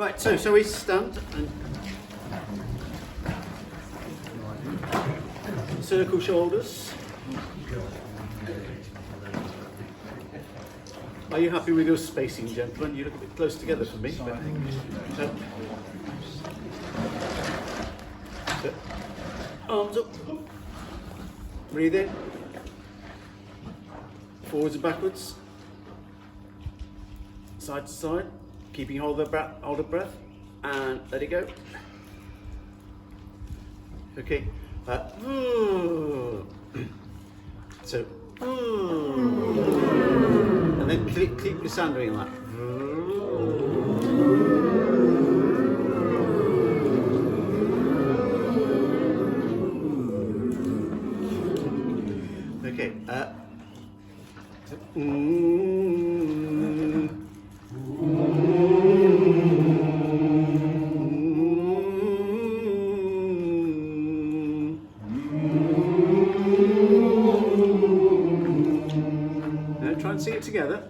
Right, so shall we stand and circle shoulders? Are you happy with your spacing, gentlemen? You look a bit close together for me. But, so, arms up. Breathe in. Forwards and backwards. Side to side. Keeping hold of breath. And let it go. Okay. So. And then keep your sound doing that. Okay. Now try and sing it together.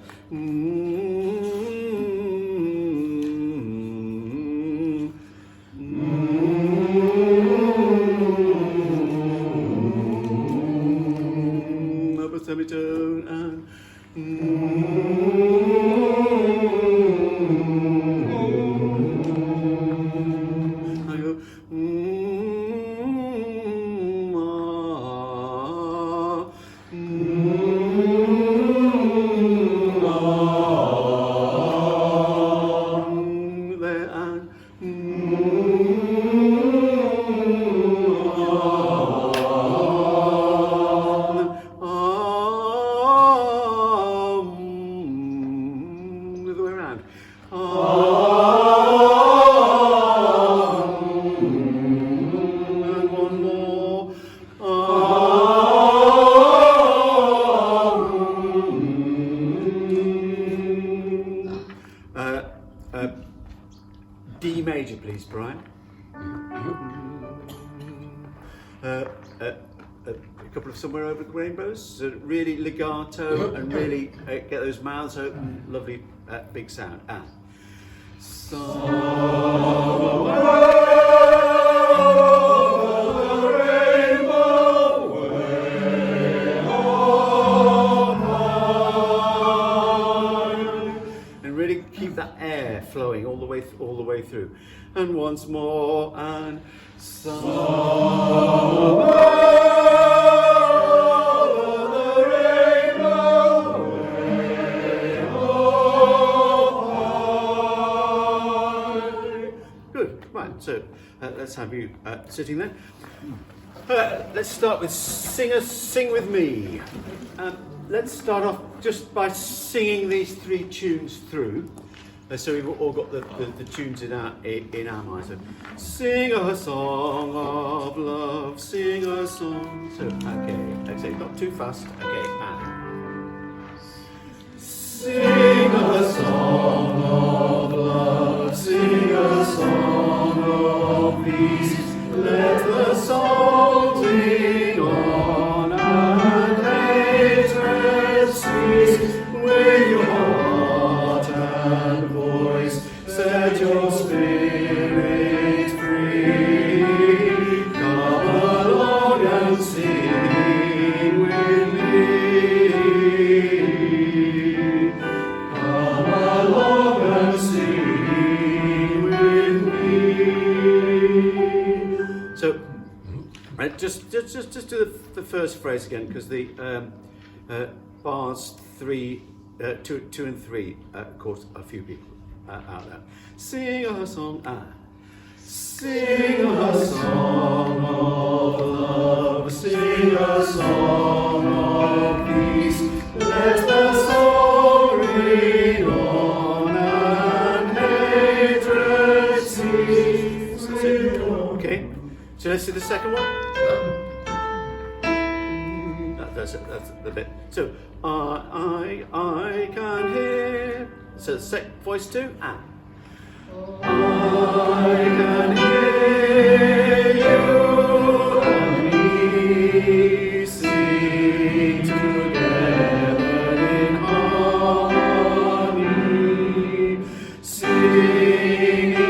Upper semitone and I go there and the other way around. And one more. D major, please, Brian. A couple of Somewhere Over the Rainbows, so really legato and really get those mouths open, lovely big sound. And really keep that air flowing all the way through. And once more, and good. Right. So let's have you sitting there. Let's start with Sing With Me. Let's start off just by singing these three tunes through. So we've all got the tunes in our minds. So, sing a song of love, sing a song. So, okay, not too fast. Okay, sing a song of love, sing a song of peace. Let the songs ring on and hatred cease. With your heart and voice, set your spirit free. Come along and sing with me. Come along and sing with me. So, right, just do the first phrase again, because the bars 2 and 3 caught a few people out there. Sing a song, sing a song of love, sing a song of peace. Let the song ring on and hatred cease. Okay, so let's do the second one. That's the bit. So I can hear. So voice 2. I can hear you and me sing together in harmony, singing.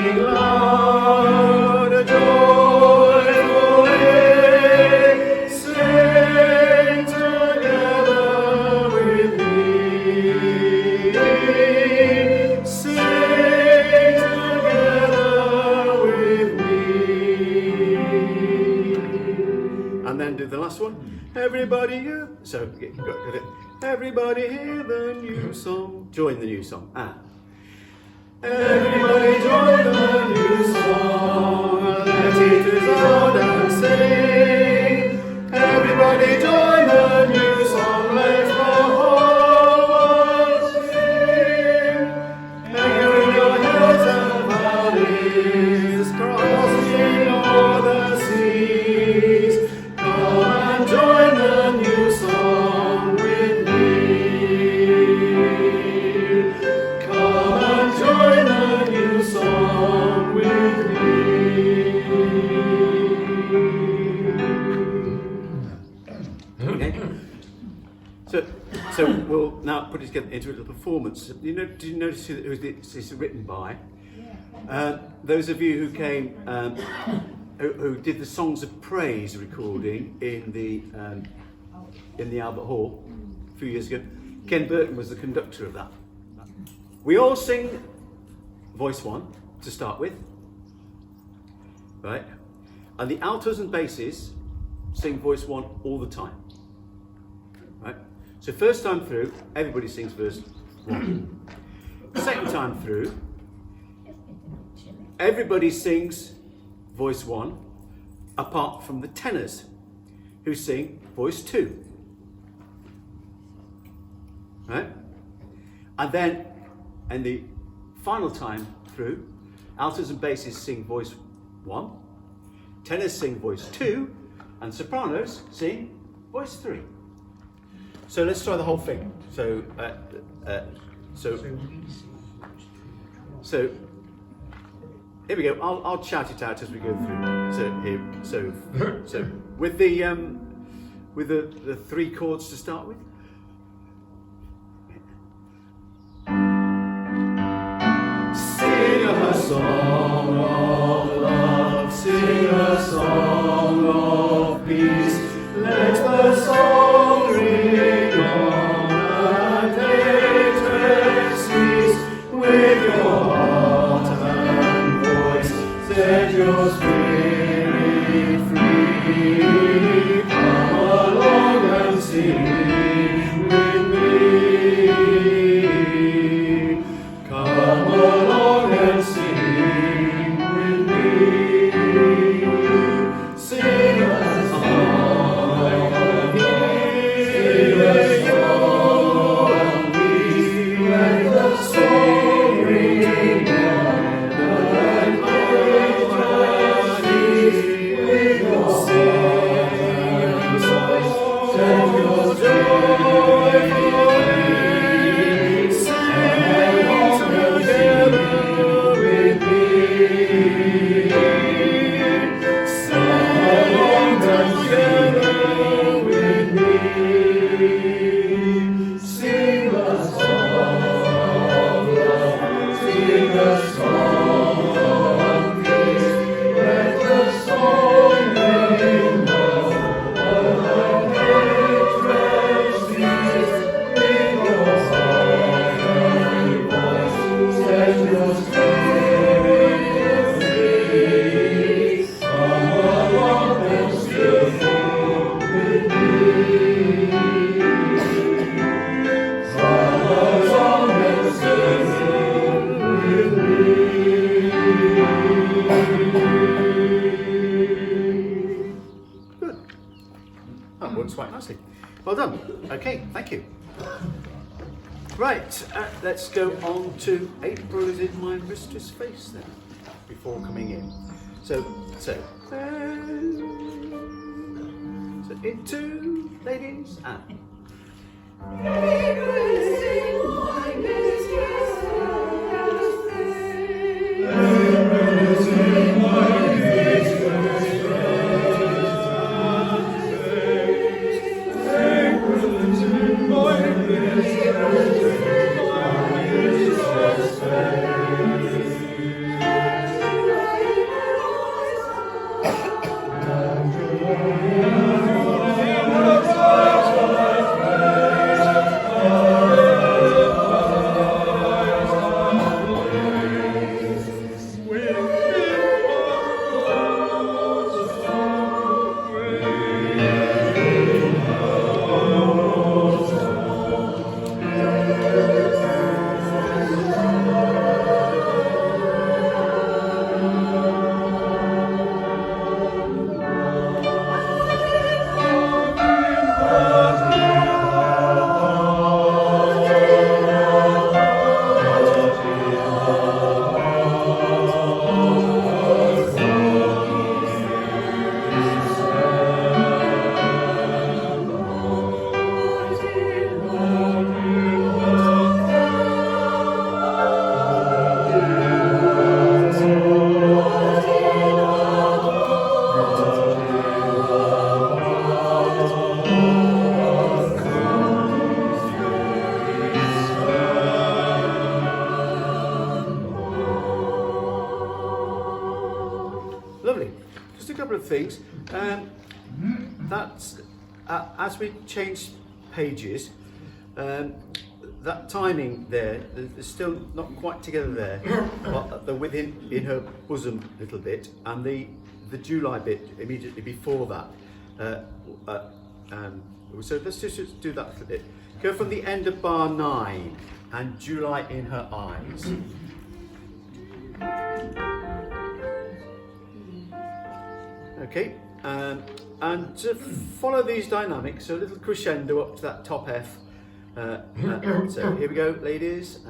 Everybody hear. So you've got it. Everybody hear the new song. Join the new song. Everybody join the new song. Let it resound and sing. Everybody join the new song. Let the whole world sing. Echo your hills and valleys, crossing all the seas. Come and join the new song with me. Come and join the new song with me. Okay. So we'll now put it together into a little performance. Did you notice who this is written by? Those of you who came, who did the Songs of Praise recording in the Albert Hall a few years ago, Ken Burton was the conductor of that. We all sing voice one to start with, right? And the altos and basses sing voice one all the time, right? So first time through, everybody sings verse one. Second time through, everybody sings voice one, apart from the tenors, who sing voice two, right? And then, and the final time through, altos and basses sing voice one, tenors sing voice two, and sopranos sing voice three. So let's try the whole thing. So here we go. I'll shout it out as we go through. So with the three chords to start with. Sing a song of love, sing a song of peace. Let the song ring on and hatred cease. With your heart and voice, set your spirit free. Come along and sing with me. Come along and sing with me. Sing a song of peace. Sing a song of peace. Let the song ring out and hatred cease. With your heart and voice, set your joy free. Sing together with me. Sing together with me. Sing a song of love, sing a song of peace. Let the song ring out and hatred cease. With your heart and voice, set your spirit free. Come along and sing with me. Come along and sing with me. Good. That works quite nicely. Well done. Okay, thank you. Right, let's go on to April is in my mistress' face then, before coming in. So into ladies and. Oh, couple of things. That's as we change pages, that timing there is still not quite together there. But the within in her bosom a little bit, and the July bit immediately before that. So let's just do that a little bit. Go from the end of bar 9 and July in her eyes. Okay, and to follow these dynamics, so a little crescendo up to that top F. So here we go, ladies.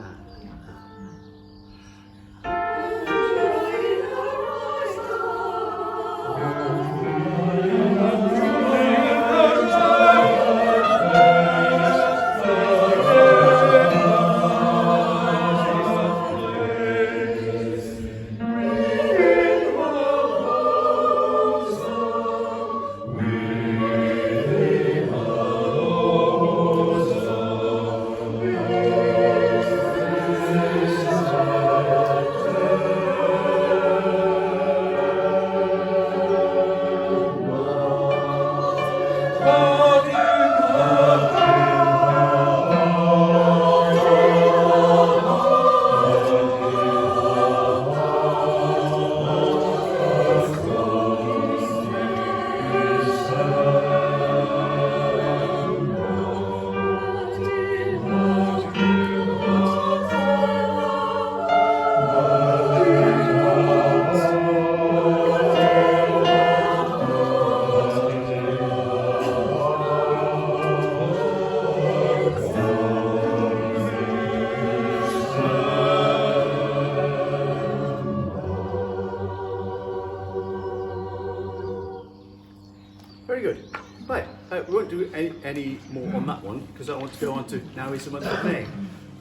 Very good. Right, we won't do any more on that one because I want to go on to Now Is the Month of May.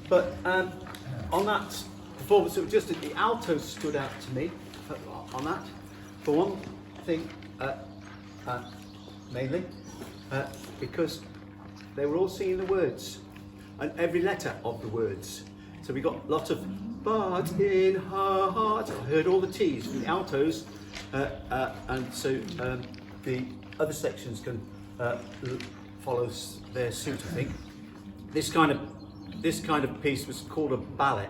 But on that performance, it was just the altos stood out to me on that. For one thing, mainly, because they were all singing the words and every letter of the words. So we got lots of but in her heart. I heard all the T's from the altos, and so the other sections can follow their suit, I think. This kind of piece was called a ballet,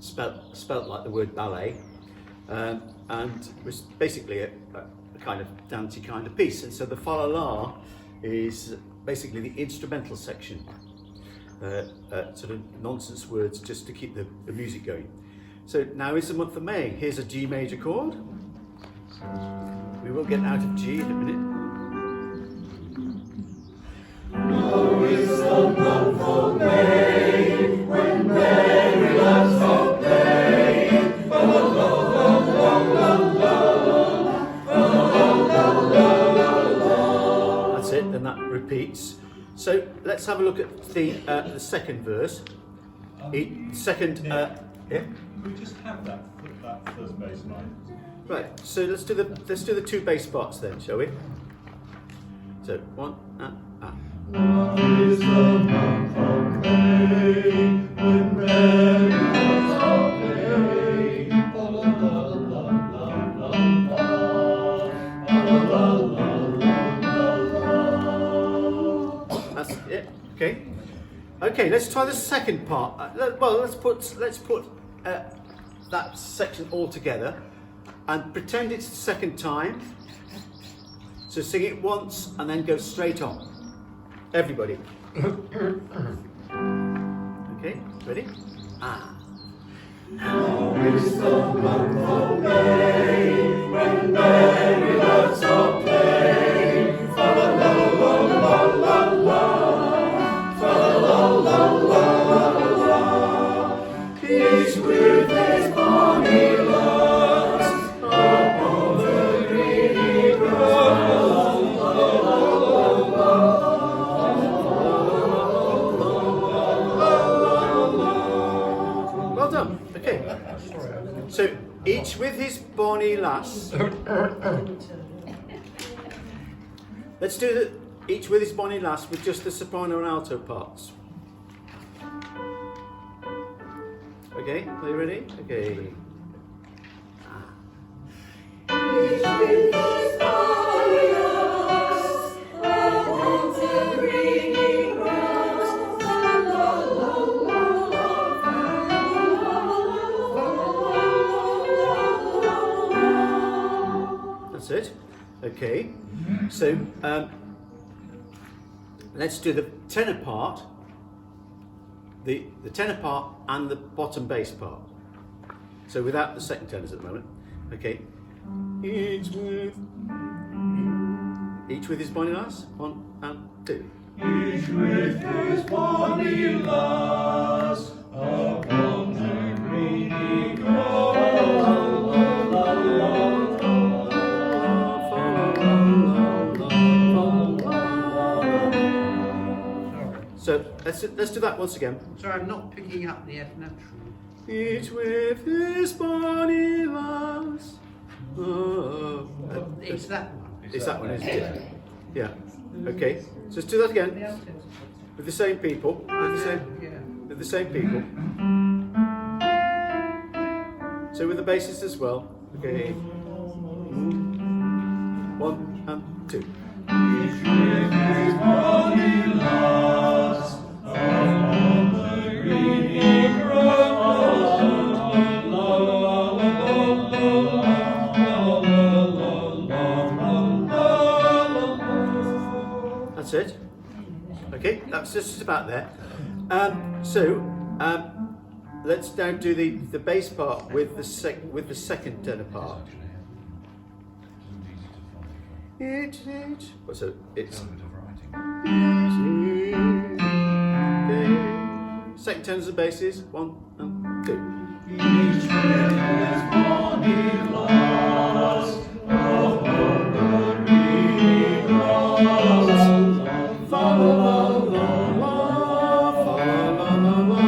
spelt like the word ballet, and was basically a kind of dancey kind of piece. And so the fa la la is basically the instrumental section, sort of nonsense words just to keep the music going. So now is the month of May. Here's a G major chord. We will get out of G in a minute. Now is the month of May, when merry lads are playing. La la la la la la la la. That's it, then that repeats. So let's have a look at the second verse. Yeah. We just have that first bass line. Right, so let's do the two bass parts then, shall we? So one, Now is the month of May, when merry lads are playing. La la la la la la la. That's it. Okay. Okay, let's try the second part. Let's put that section all together and pretend it's the second time. So sing it once and then go straight on. Everybody. Okay, ready? Now is the month of May, when merry lads are playing. Fa la la la la la la, fa la la la la la. He's with his bonny lass upon the green grass. La la la la la. Well done. Okay. So each with his bonny lass. Let's do each with his bonny lass with just the soprano and alto parts. Okay, are you ready? Okay. That's it. Okay. So let's do the tenor part, the tenor part and the bottom bass part. So without the second tenors at the moment. Okay. Each with his bonny lass. 1 and 2. Each with his bonny lass upon the greeny grass. So let's do that once again. Sorry, I'm not picking up the F natural. Each with his bonny lass. It's that one. It's that one, isn't it? Yeah. Okay. So let's do that again with the same people. With the same people. So with the bassist as well. Okay. 1 and 2. Each with his bonny lass upon the greeny grass. That's it. Okay, that's just about there. Let's now do the bass part with the second tenor part. So it's okay. Second tenors and basses. 1 and 2. Each with his bonny lass upon the greeny grass. Fa la la la la, fa la la la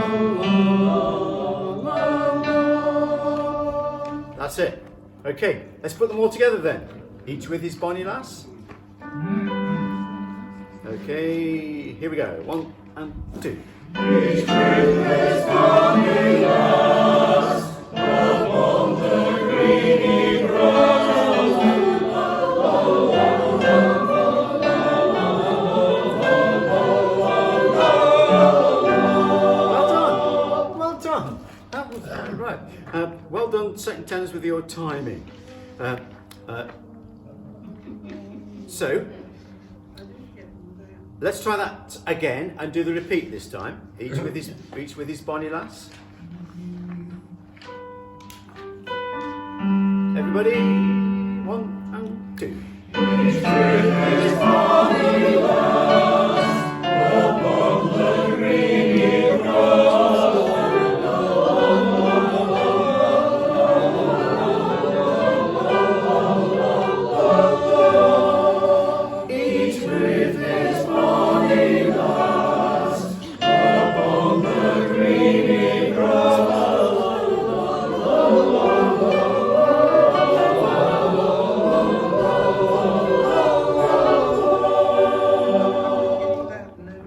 la la. That's it. Okay, let's put them all together then. Each with his bonny lass. Okay, here we go. 1 and 2. Each with his bonny lass upon the greeny grass. Well done. That was right. Well done, second tenors, with your timing. So let's try that again and do the repeat this time. Each with his bonny lass. Everybody, 1 and 2. Each with his bonny lass upon the greeny grass. Each with his bonny lass upon the greeny grass.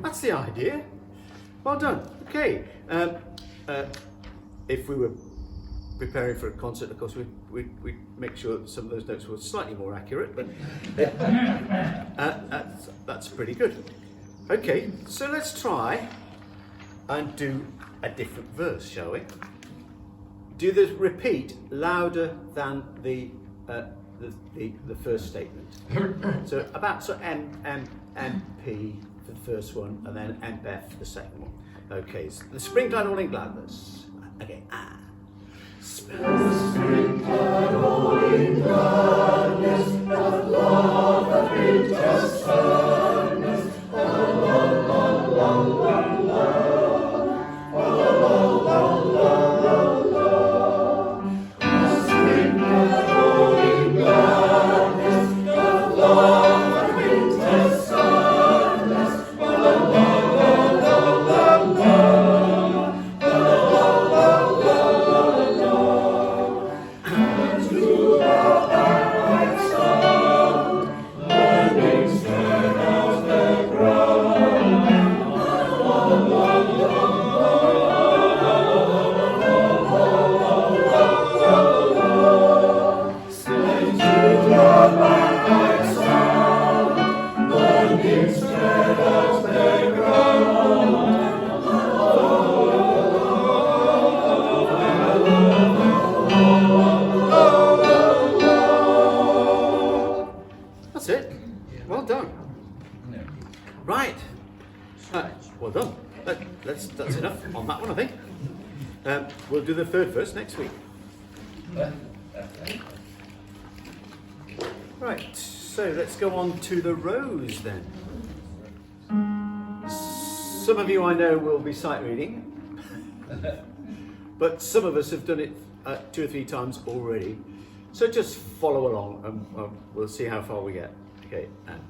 That's the idea. Well done. Okay. If we were preparing for a concert, of course, we'd make sure that some of those notes were slightly more accurate, but that's pretty good. Okay, so let's try and do a different verse, shall we? Do the repeat louder than the first statement. So about M, P for the first one, and then MF for the second one. Okay, so the springtime all in gladness. Okay, Springtide all in gladness, that love that winter's sadness. La la la la la la, la la la la la la. Springtide all in gladness, that love that winter's sadness. La la la la la la, la la la la la la. Right. Well done. That's enough on that one, I think. We'll do the third verse next week. Right, so let's go on to the rose then. Some of you I know will be sight reading, but some of us have done it 2 or 3 times already. So just follow along and we'll see how far we get. Okay, and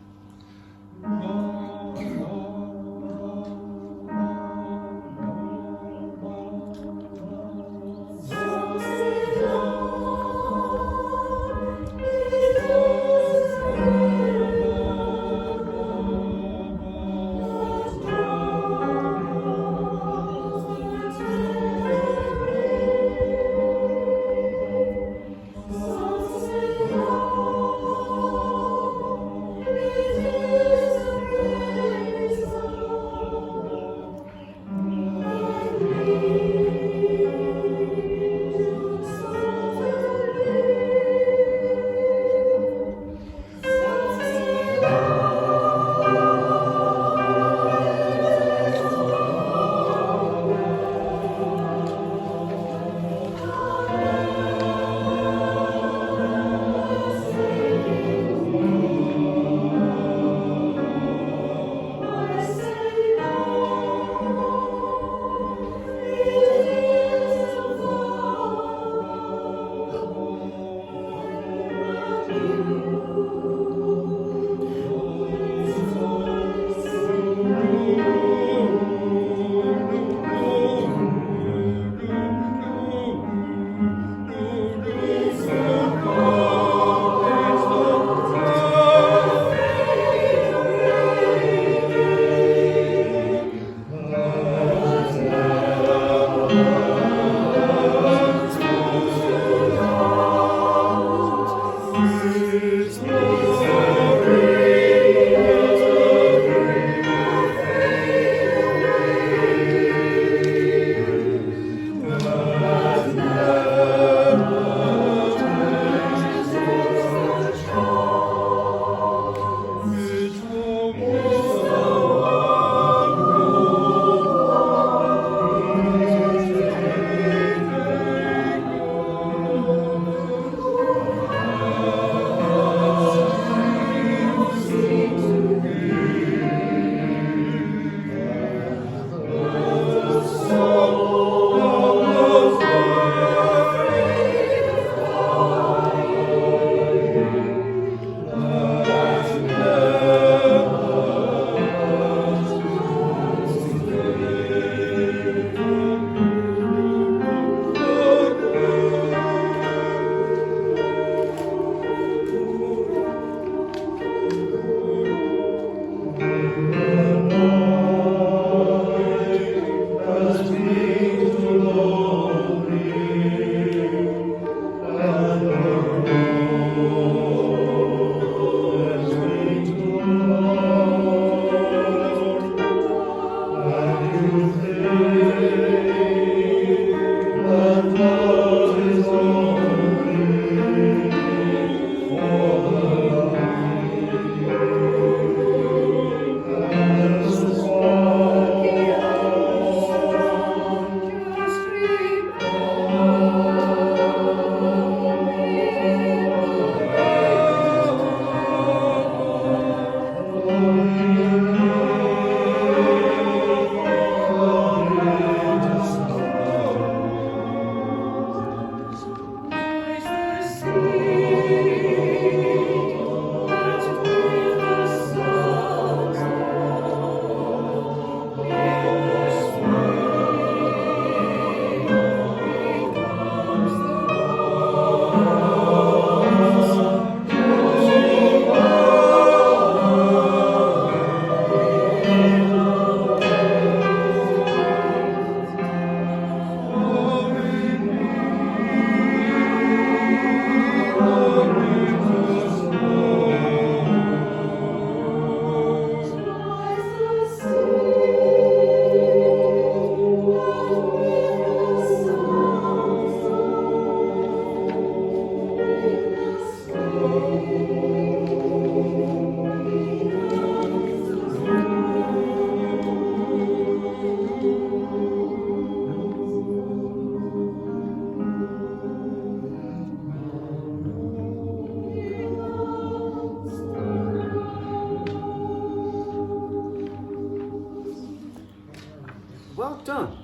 Well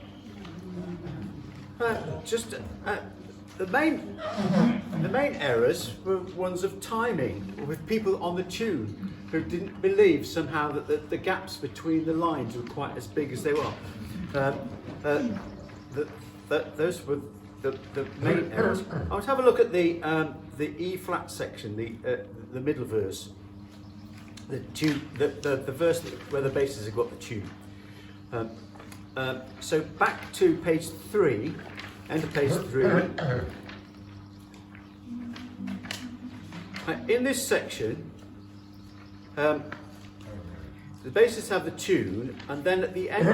done. Just the main errors were ones of timing, with people on the tune who didn't believe somehow that the gaps between the lines were quite as big as they were. Those were the main errors. I would have a look at the E flat section, the middle verse, the tune, the verse where the basses have got the tune. So back to page 3, end of page 3. In this section, the basses have the tune, and then at the end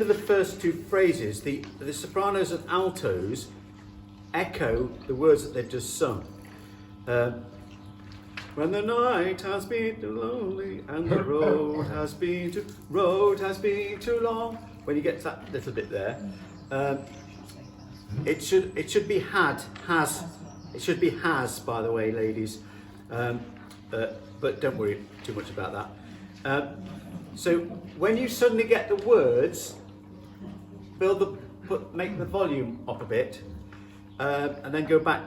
of the first two phrases, the sopranos and altos echo the words that they've just sung. When the night has been too lonely and the road has been too long. When you get to that little bit there, it should be has. It should be has, by the way, ladies. But don't worry too much about that. So when you suddenly get the words, make the volume up a bit, and then go back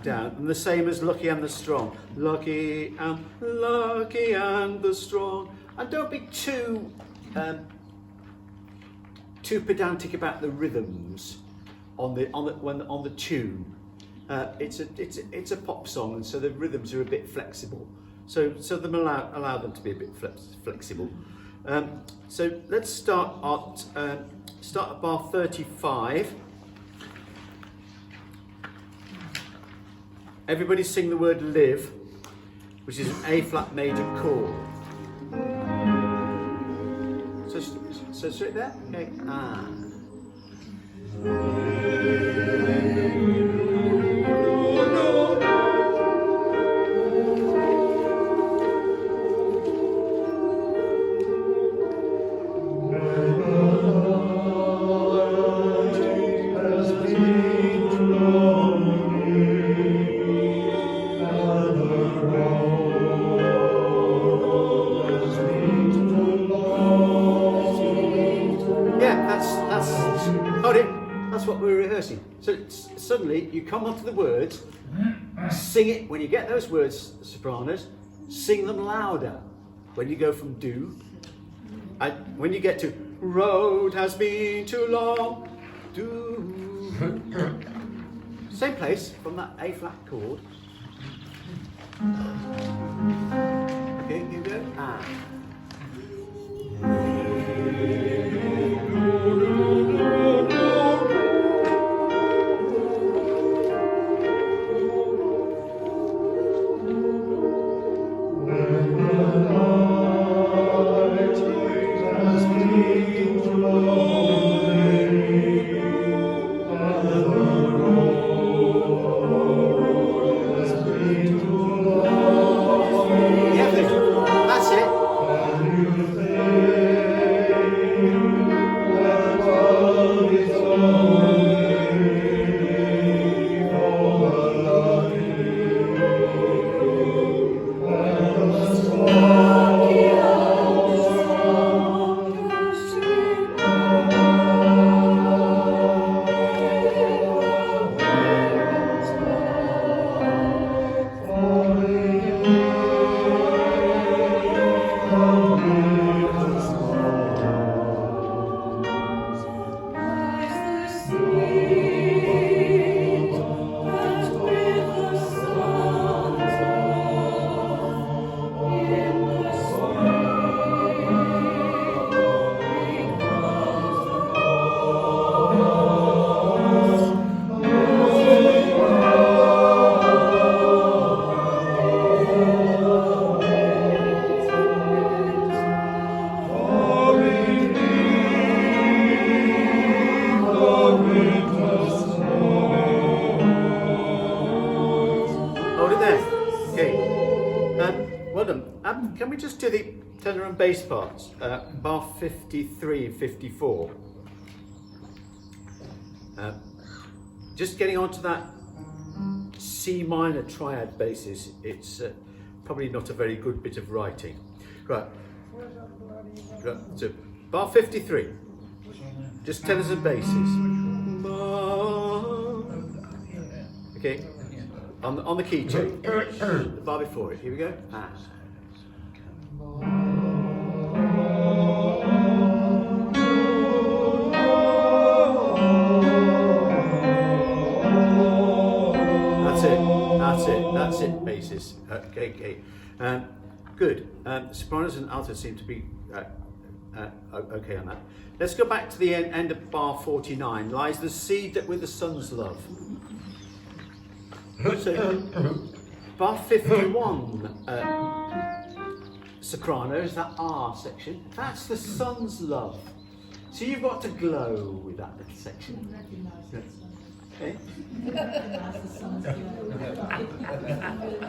down, and the same as lucky and the strong. Lucky and the strong. And don't be too pedantic about the rhythms on the tune. It's a pop song, and so the rhythms are a bit flexible. So them allow them to be a bit flexible. So let's start at bar 35. Everybody sing the word live, which is an A flat major chord. So straight there. Okay. That's what we're rehearsing. So suddenly you come onto the words, sing it. When you get those words, sopranos, sing them louder. When you go from do, and when you get to road has been too long, do. Same place from that A flat chord. Okay, here we go. Can we just do the tenor and bass parts? Bar 53 and 54. Just getting onto that C minor triad basis, it's probably not a very good bit of writing. Right. So Bar 53. Just tenors and basses. Okay. On the key change. The bar before it. Here we go. Ah. That's it, basses. Okay. Good. Sopranos and altos seem to be okay on that. Let's go back to the end of bar 49. Lies the seed that with the sun's love. So, bar 51, sopranos, that R section, that's the sun's love. So you've got to glow with that little section. Okay.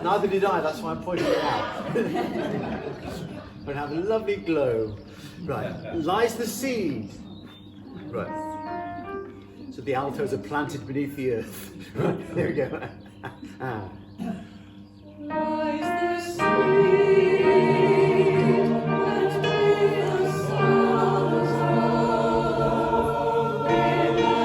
Neither did I, that's why I'm pointing it out. But have a lovely glow. Right, lies the seed. Right. So the altos are planted beneath the earth. Right, there we go. Ah. Lies the seed that with the sun's love in the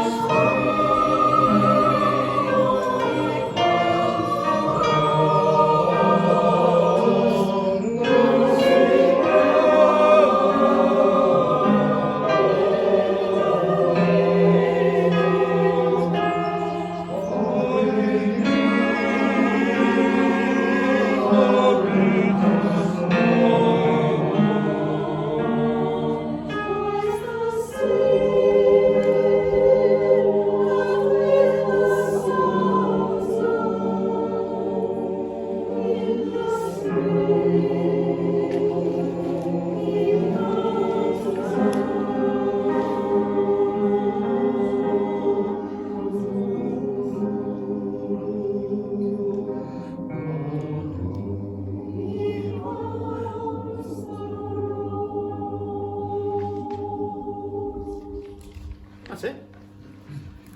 That's it.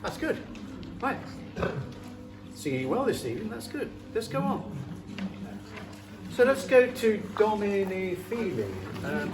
That's good. Right. Singing well this evening, that's good. Let's go on. So let's go to Domini Fili. Amen.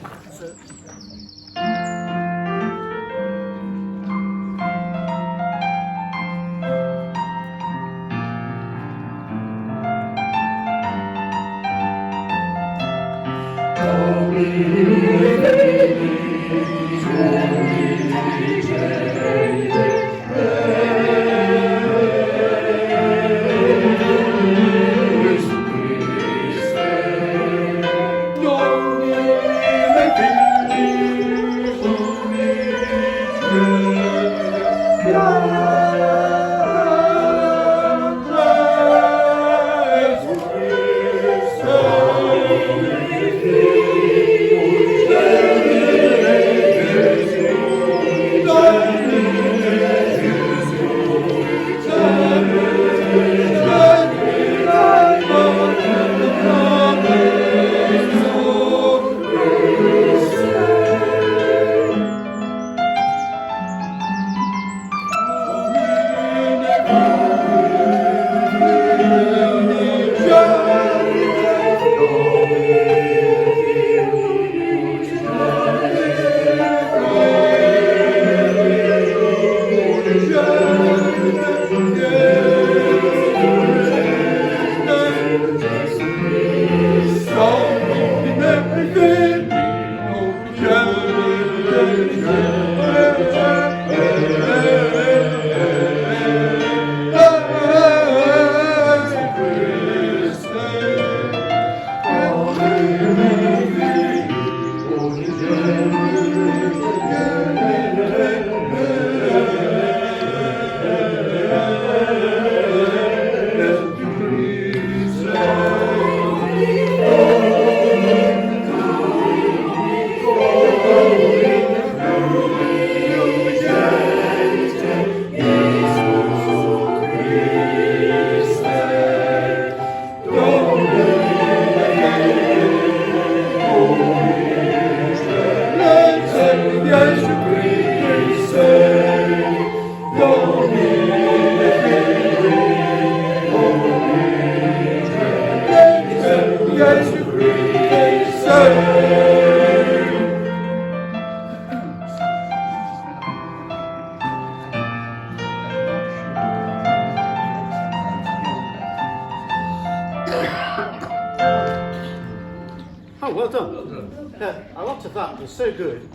well done. A lot of that was so good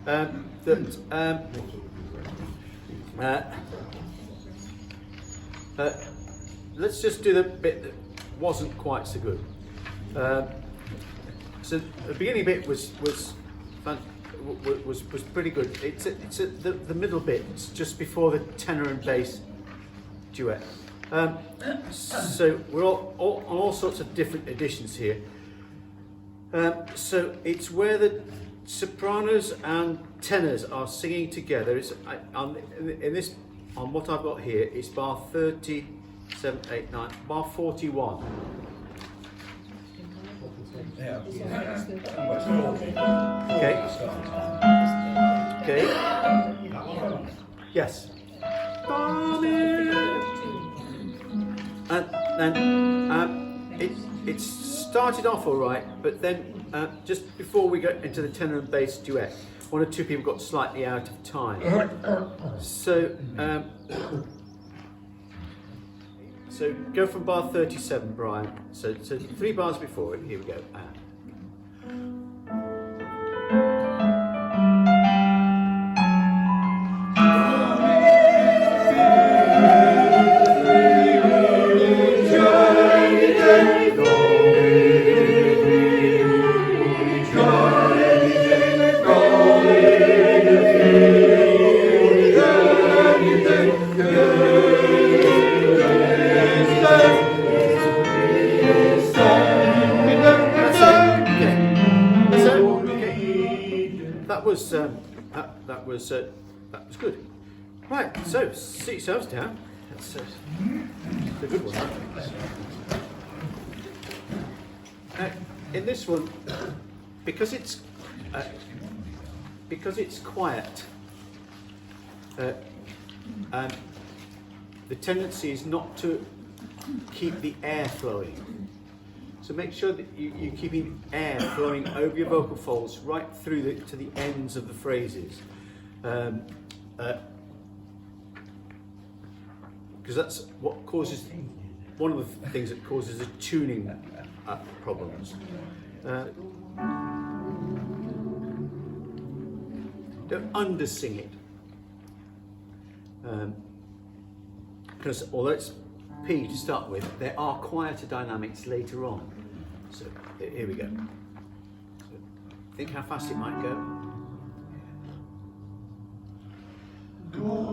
that let's just do the bit that wasn't quite so good. So the beginning bit was pretty good. It's the middle bit. It's just before the tenor and bass duet. So we're on all sorts of different editions here. So it's where the sopranos and tenors are singing together. It's on what I've got here. It's bar 37, 8, 9, bar 41. Yeah. Okay. Okay. Yes. And it started off all right, but then just before we get into the tenor and bass duet, one or two people got slightly out of time. So so go from bar 37, Brian. So 3 bars before it. Here we go. That was good. Right, so sit yourselves down. That's a good one. In this one, because it's quiet, and the tendency is not to keep the air flowing. So make sure that you're keeping air flowing over your vocal folds right through to the ends of the phrases. Because that's what causes, one of the things that causes the tuning problems. Don't undersing it. Because although it's P to start with, there are quieter dynamics later on. So here we go. So think how fast it might go. So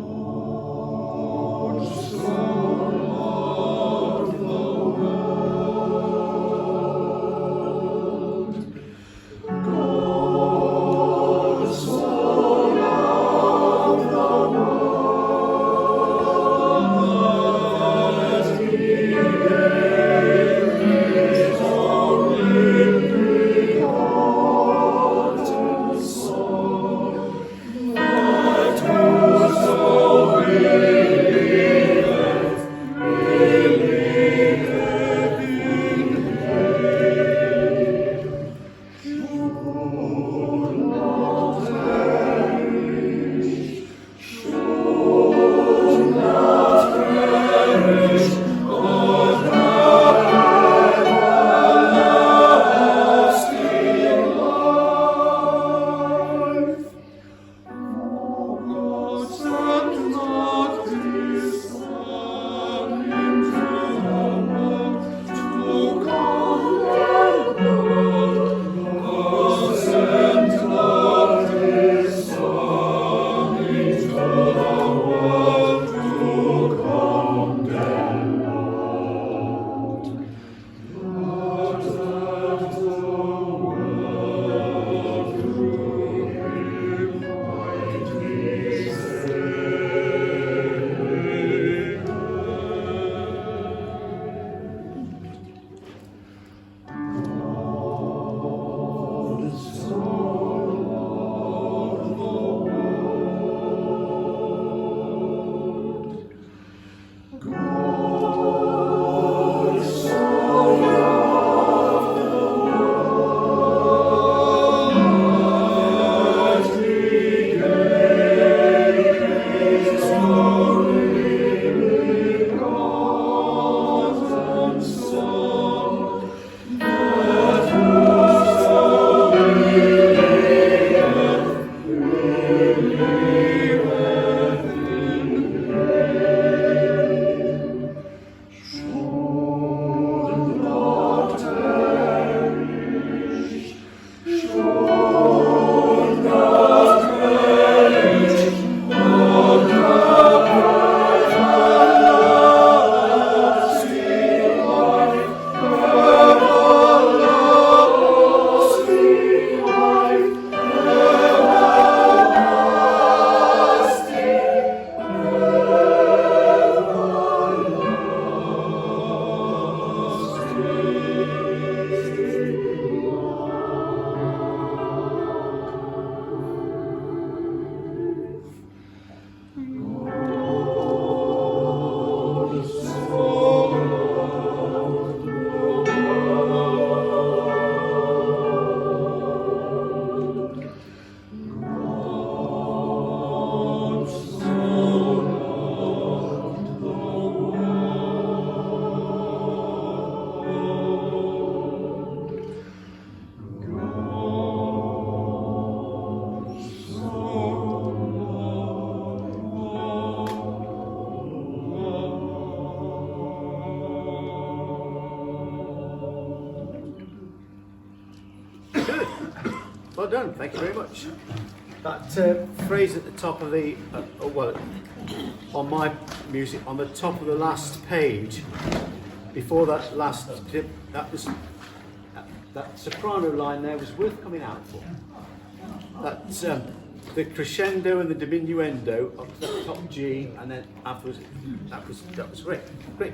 done. Thank you very much. That phrase at the top of the, well, on my music, on the top of the last page, before that last tip, that was that soprano line there was worth coming out for. That the crescendo and the diminuendo up to the top G, and then afterwards, that was great, great.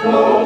Oh